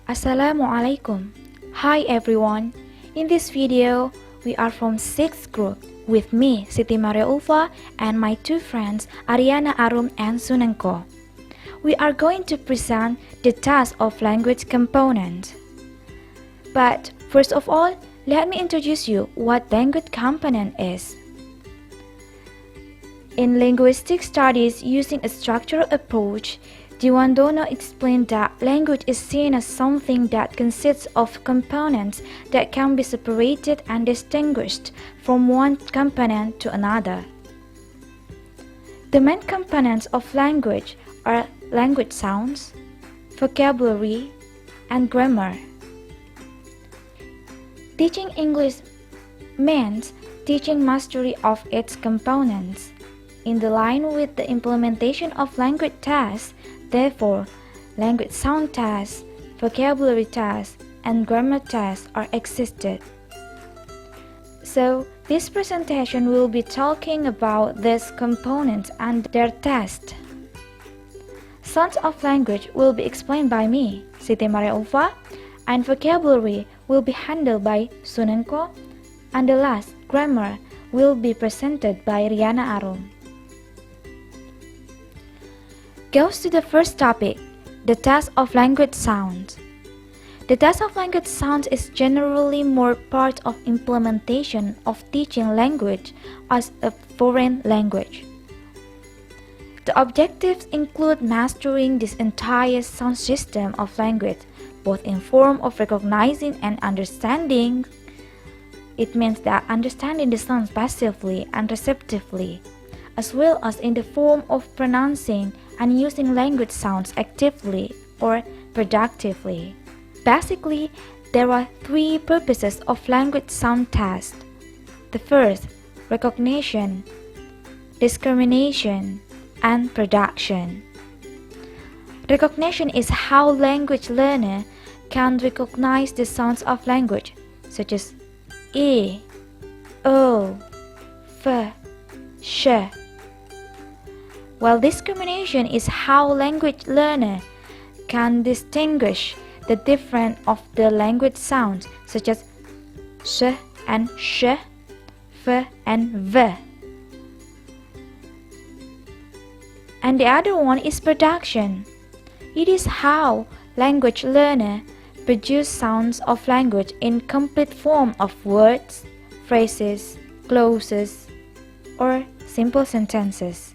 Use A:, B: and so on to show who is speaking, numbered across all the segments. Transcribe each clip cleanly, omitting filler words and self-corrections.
A: Assalamualaikum. Hi everyone. In this video, we are from 6th group with me, Siti Maria Ulfa, and my two friends, Ariana Arum and Sunenko. We are going to present the task of language component. But first of all, let me introduce you what language component is. In linguistic studies using a structural approach, Diwandono explained that language is seen as something that consists of components that can be separated and distinguished from one component to another. The main components of language are language sounds, vocabulary, and grammar. Teaching English means teaching mastery of its components. In the line with the implementation of language tasks, therefore, language sound tasks, vocabulary tasks, and grammar tasks are existed. So, this presentation will be talking about these components and their tasks. Sounds of language will be explained by me, Siti Maria Ulfa, and vocabulary will be handled by Sunenko, and the last, grammar, will be presented by Riana Arum. Goes to the first topic, the task of language sounds. The task of language sounds is generally more part of implementation of teaching language as a foreign language. The objectives include mastering this entire sound system of language, both in form of recognizing and understanding. It means that understanding the sounds passively and receptively, as well as in the form of pronouncing and using language sounds actively or productively. Basically, there are three purposes of language sound tasks. The first, recognition, discrimination, and production. Recognition is how language learner can recognize the sounds of language, such as e, o, f, sh. While discrimination is how language learner can distinguish the difference of the language sounds, such as sh and sh, f and v. And the other one is production. It is how language learner produce sounds of language in complete form of words, phrases, clauses, or simple sentences.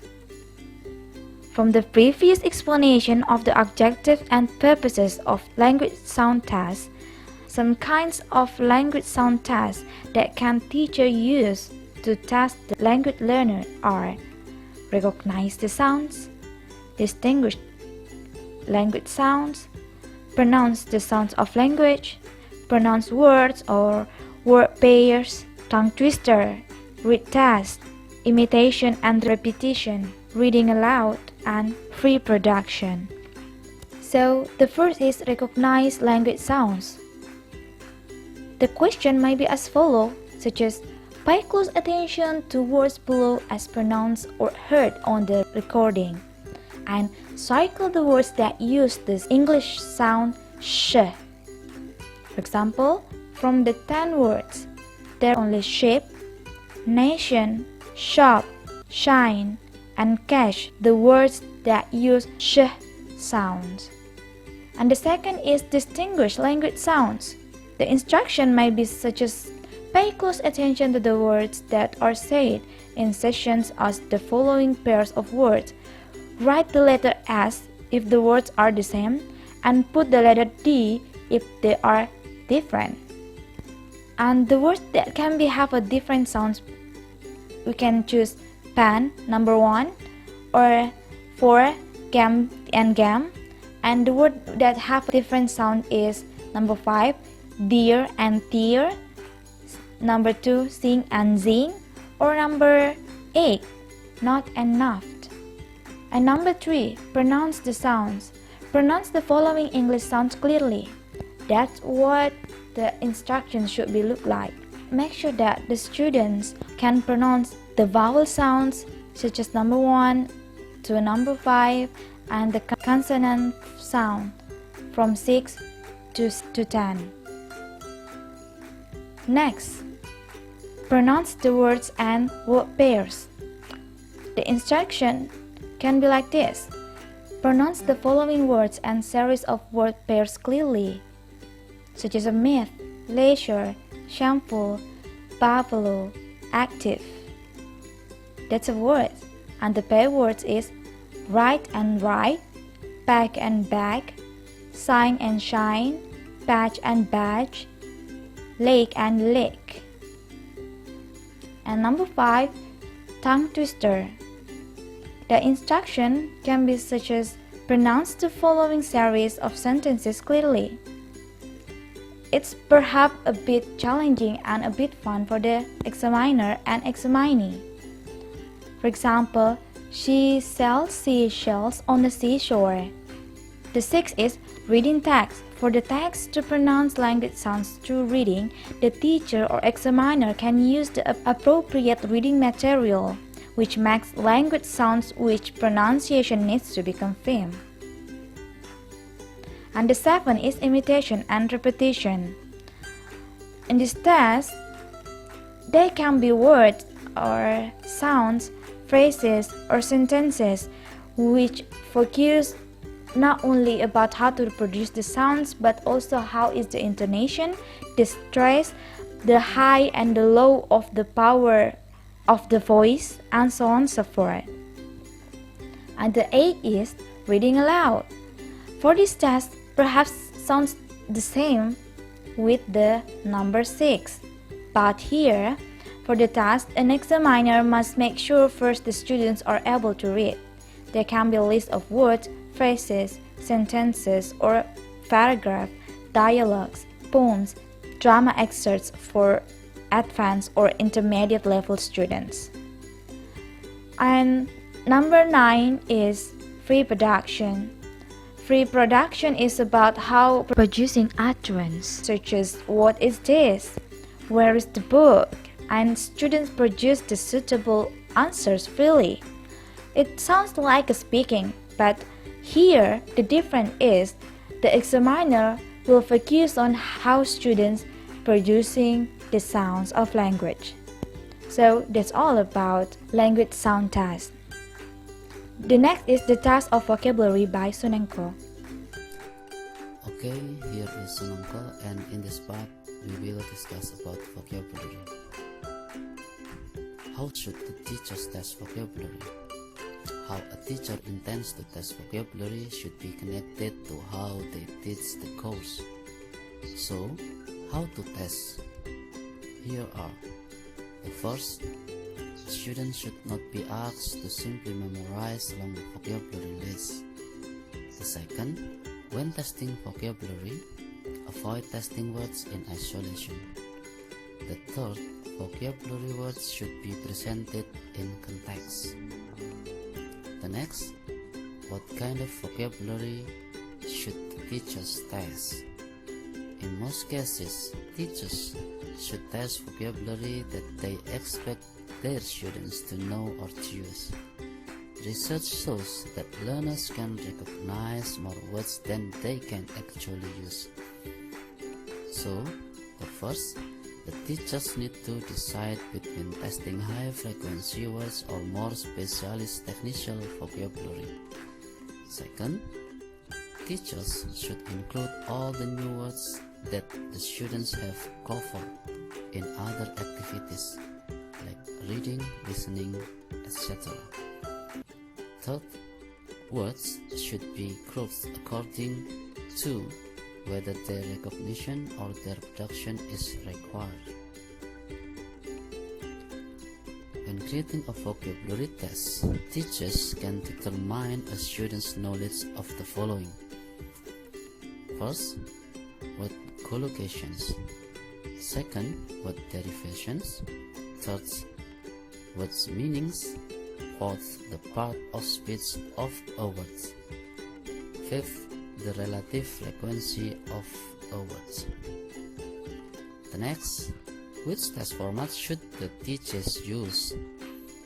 A: From the previous explanation of the objectives and purposes of language sound tasks, some kinds of language sound tasks that can teacher use to task the language learner are recognize the sounds, distinguish language sounds, pronounce the sounds of language, pronounce words or word pairs, tongue twister, read tasks, imitation and repetition, reading aloud, and free production. So, the first is recognize language sounds. The question might be as follows, such as pay close attention to words below as pronounced or heard on the recording, and circle the words that use this English sound sh. For example, from the 10 words, there are only shape, nation, shop, shine, and cash, the words that use sh sounds. And the second is distinguish language sounds. The instruction might be such as pay close attention to the words that are said in sessions as the following pairs of words. Write the letter S if the words are the same, and put the letter D if they are different. And the words that can have a different sounds, we can choose pen, number 1, or for gam and gam. And the word that have a different sound is number 5, dear and tear, number 2, sing and zing, or number 8, not and naft. And number 3, pronounce the sounds. Pronounce the following English sounds clearly. That's what the instructions should be look like. Make sure that the students can pronounce the vowel sounds such as number 1 to number 5 and the consonant sound from 6 to 10. Next, pronounce the words and word pairs. The instruction can be like this. Pronounce the following words and series of word pairs clearly, such as a myth, leisure, shameful, buffalo, active. That's a word, and the pair words is right and right, back and back, sign and shine, patch and badge, lake and lake. And number 5, tongue twister. The instruction can be such as pronounce the following series of sentences clearly. It's perhaps a bit challenging and a bit fun for the examiner and examinee. For example, she sells seashells on the seashore. The 6th is reading text. For the text to pronounce language sounds through reading, the teacher or examiner can use the appropriate reading material, which makes language sounds which pronunciation needs to be confirmed. And the 7th is imitation and repetition. In this test, they can be words or sounds, phrases or sentences which focus not only about how to produce the sounds but also how is the intonation, the stress, the high and the low of the power of the voice, and so on and so forth. And the 8th is reading aloud. For this test, perhaps sounds the same with the number 6. But here, for the task, an examiner must make sure first the students are able to read. There can be a list of words, phrases, sentences, or paragraph, dialogues, poems, drama excerpts for advanced or intermediate level students. And number 9 is free production. Free production is about how producing utterance, such as what is this, where is the book, and students produce the suitable answers freely. It sounds like a speaking, but here the difference is the examiner will focus on how students producing the sounds of language. So that's all about language sound test. The next is the task of vocabulary by Sunengko.
B: Okay, here is Sunengko, and in this part we will discuss about vocabulary. How should the teachers test vocabulary? How a teacher intends to test vocabulary should be connected to how they teach the course. So, how to test? Here are: the first, students should not be asked to simply memorize long vocabulary lists. The second, when testing vocabulary, avoid testing words in isolation. The third, vocabulary words should be presented in context. The next, what kind of vocabulary should teachers test? In most cases, teachers should test vocabulary that they expect their students to know or to use. Research shows that learners can recognize more words than they can actually use. So, first, the teachers need to decide between testing high-frequency words or more specialist technical vocabulary. Second, teachers should include all the new words that the students have covered in other activities like reading, listening, etc. Third, words should be grouped according to whether their recognition or their production is required. When creating a vocabulary test, teachers can determine a student's knowledge of the following. First, what collocations. Second, what derivations. Third, what's meanings. Fourth, the part of speech of a word. Fifth, the relative frequency of a word. The next, which test format should the teachers use?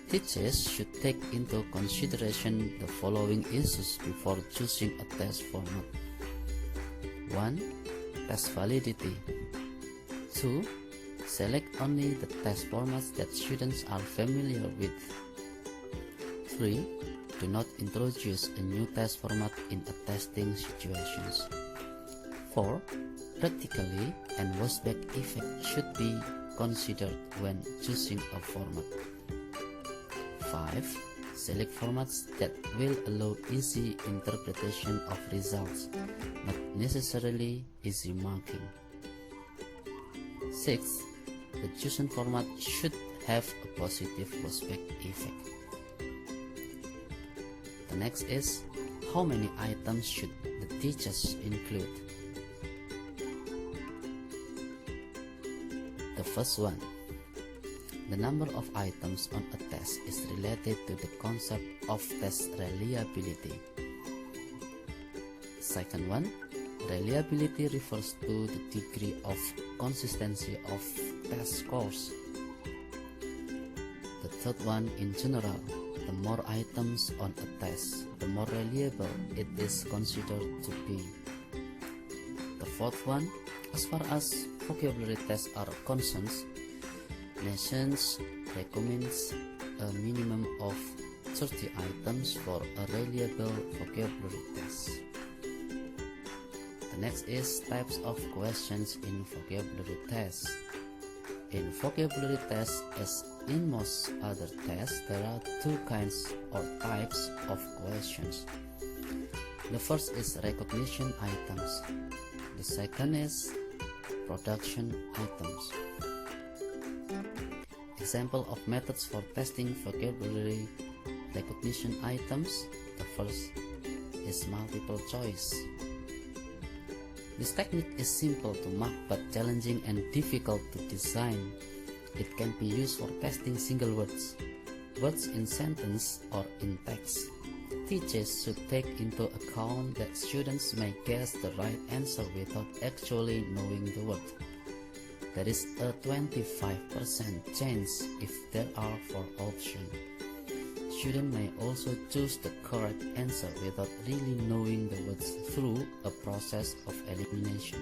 B: Teachers should take into consideration the following issues before choosing a test format. 1. test validity. 2. Select only the test formats that students are familiar with. 3. Do not introduce a new test format in a testing situations. 4. Practically and washback effect should be considered when choosing a format. 5. Select formats that will allow easy interpretation of results, not necessarily easy marking. 6. The chosen format should have a positive washback effect. The next is, how many items should the teachers include? The first one, the number of items on a test is related to the concept of test reliability. Second one, reliability refers to the degree of consistency of test scores. The third one, in general, the more items on a test, the more reliable it is considered to be. The fourth one, as far as vocabulary tests are concerned, nations recommends a minimum of 30 items for a reliable vocabulary test. The next is types of questions in vocabulary tests. In vocabulary tests, as in most other tests, there are two kinds or types of questions. The first is recognition items. The second is production items. Example of methods for testing vocabulary recognition items. The first is multiple choice. This technique is simple to mark but challenging and difficult to design. It can be used for testing single words, words in sentence or in text. Teachers should take into account that students may guess the right answer without actually knowing the word. There is a 25% chance if there are 4 options. Students may also choose the correct answer without really knowing the words through a process of elimination.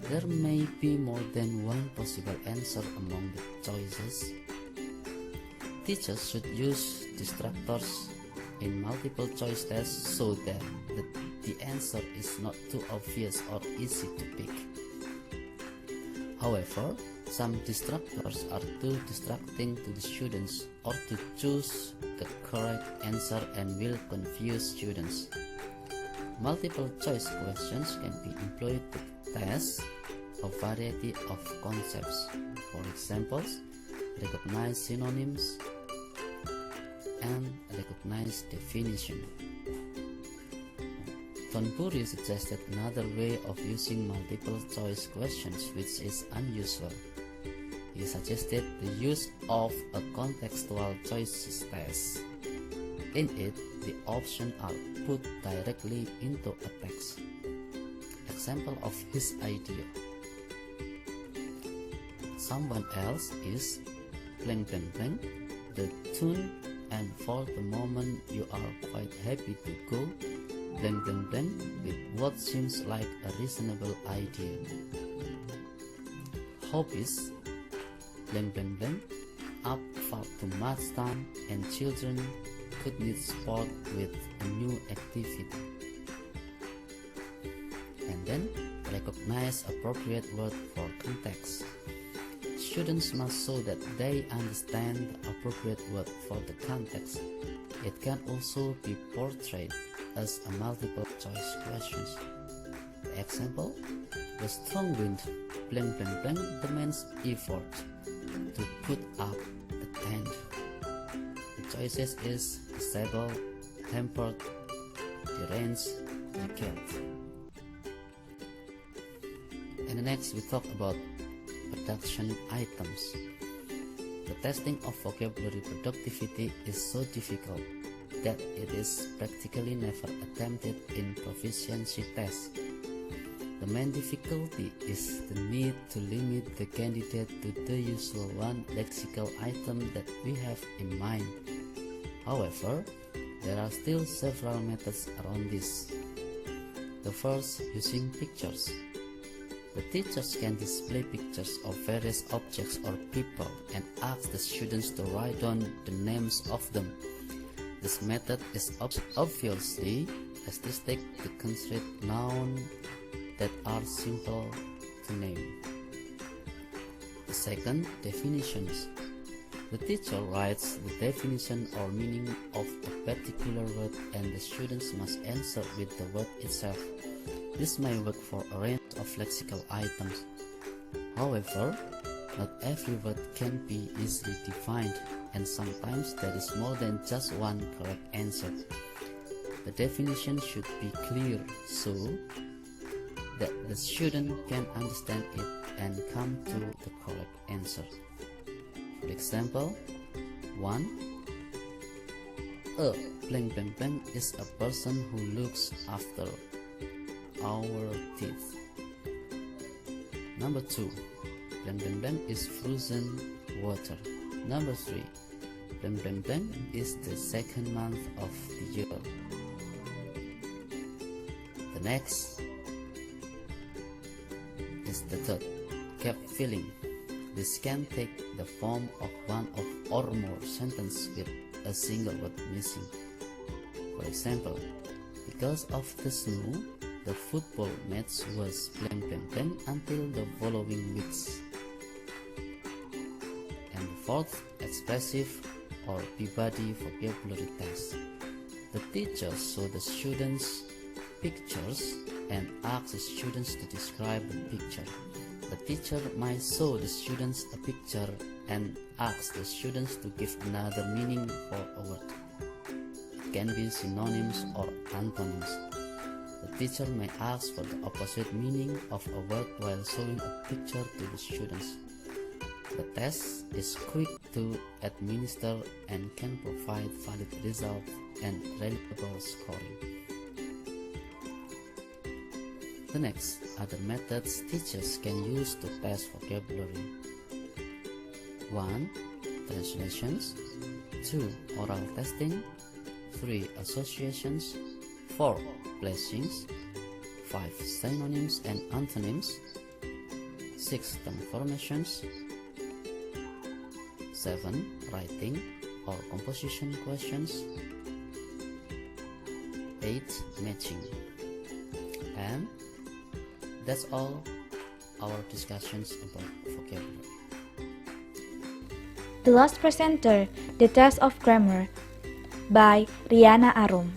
B: There may be more than one possible answer among the choices. Teachers should use distractors in multiple choice tests so that the answer is not too obvious or easy to pick. However, some distractors are too distracting to the students or to choose the correct answer and will confuse students. Multiple choice questions can be employed to test a variety of concepts. For example, recognize synonyms and recognize definition. Thornbury suggested another way of using multiple choice questions which is unusual. He suggested the use of a contextual choices test. In it, the options are put directly into a text. Example of his idea. Someone else is blank blank blank, the tune, and for the moment you are quite happy to go blank blank blank with what seems like a reasonable idea. Hobbies blank blank blank up far too much time and children could need sport with a new activity. And then recognize appropriate word for context. Students must show that they understand the appropriate word for the context. It can also be portrayed as a multiple choice questions. The example, the strong wind blank blank blank demands effort to put up the tent. The choices is disabled, hampered, deranged, killed. And next we talk about production items. The testing of vocabulary productivity is so difficult that it is practically never attempted in proficiency tests. The main difficulty is the need to limit the candidate to the usual one lexical item that we have in mind. However, there are still several methods around this. The first, using pictures. The teachers can display pictures of various objects or people and ask the students to write down the names of them. This method is obviously statistic to consider nouns that are simple to name. The second, definitions. The teacher writes the definition or meaning of a particular word and the students must answer with the word itself. This may work for a range of lexical items. However, not every word can be easily defined, and sometimes there is more than just one correct answer. The definition should be clear so that the student can understand it and come to the correct answer. For example, 1. A blank blank blank is a person who looks after our teeth. Number 2. Blank blank blank is frozen water. Number 3. Blank blank blank is the second month of the year. The next is the third, gap filling. This can take the form of one or more sentences with a single word missing. For example, because of the snow, the football match was blank blank blank until the following weeks. And the fourth, expressive or Peabody vocabulary test. The teacher shows the students pictures and asks the students to describe the picture. The teacher might show the students a picture and ask the students to give another meaning for a word. It can be synonyms or antonyms. The teacher may ask for the opposite meaning of a word while showing a picture to the students. The test is quick to administer and can provide valid results and reliable scoring. The next, other methods teachers can use to test vocabulary. 1. Translations. 2. Oral testing. 3. Associations. 4. Placings. 5. Synonyms and antonyms. 6. Term formations. 7. Writing or composition questions. 8. Matching. And that's all our discussions about vocabulary.
A: The last presenter, The Test of Grammar by Riana Arum.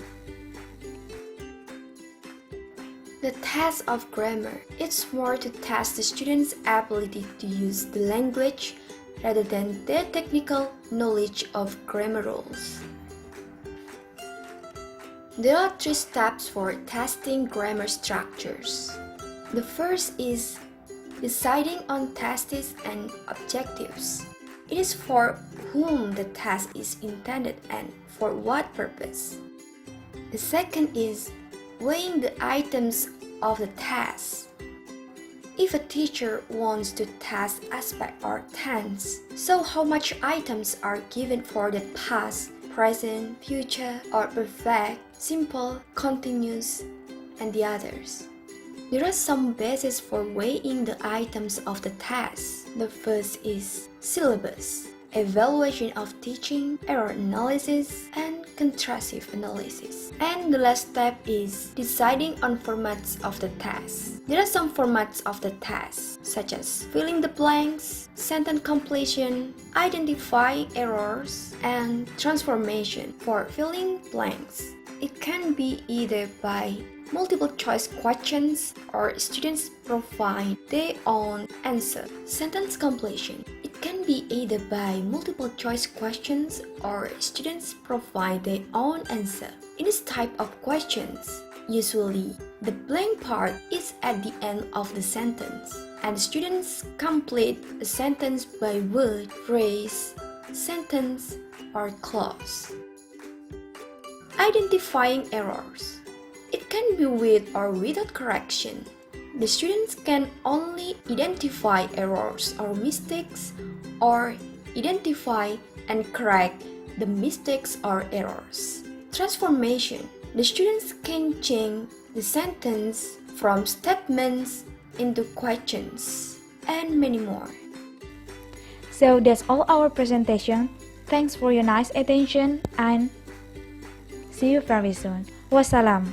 C: The test of grammar is more to test the students' ability to use the language rather than their technical knowledge of grammar rules. There are 3 steps for testing grammar structures. The first is deciding on tests and objectives. It is for whom the test is intended and for what purpose. The second is weighing the items of the test. If a teacher wants to test aspect or tense, so how much items are given for the past, present, future, or perfect, simple, continuous, and the others. There are some bases for weighing the items of the test. The first is syllabus, evaluation of teaching, error analysis, and contrastive analysis. And the last step is deciding on formats of the test. There are some formats of the test, such as filling the blanks, sentence completion, identifying errors, and transformation. For filling blanks, it can be either by multiple choice questions or students provide their own answer. Sentence completion. It can be either by multiple choice questions or students provide their own answer. In this type of questions, usually the blank part is at the end of the sentence and students complete a sentence by word, phrase, sentence, or clause. Identifying errors. It can be with or without correction. The students can only identify errors or mistakes or identify and correct the mistakes or errors. Transformation. The students can change the sentence from statements into questions, and many more.
A: So that's all our presentation. Thanks for your nice attention and see you very soon. Wassalam.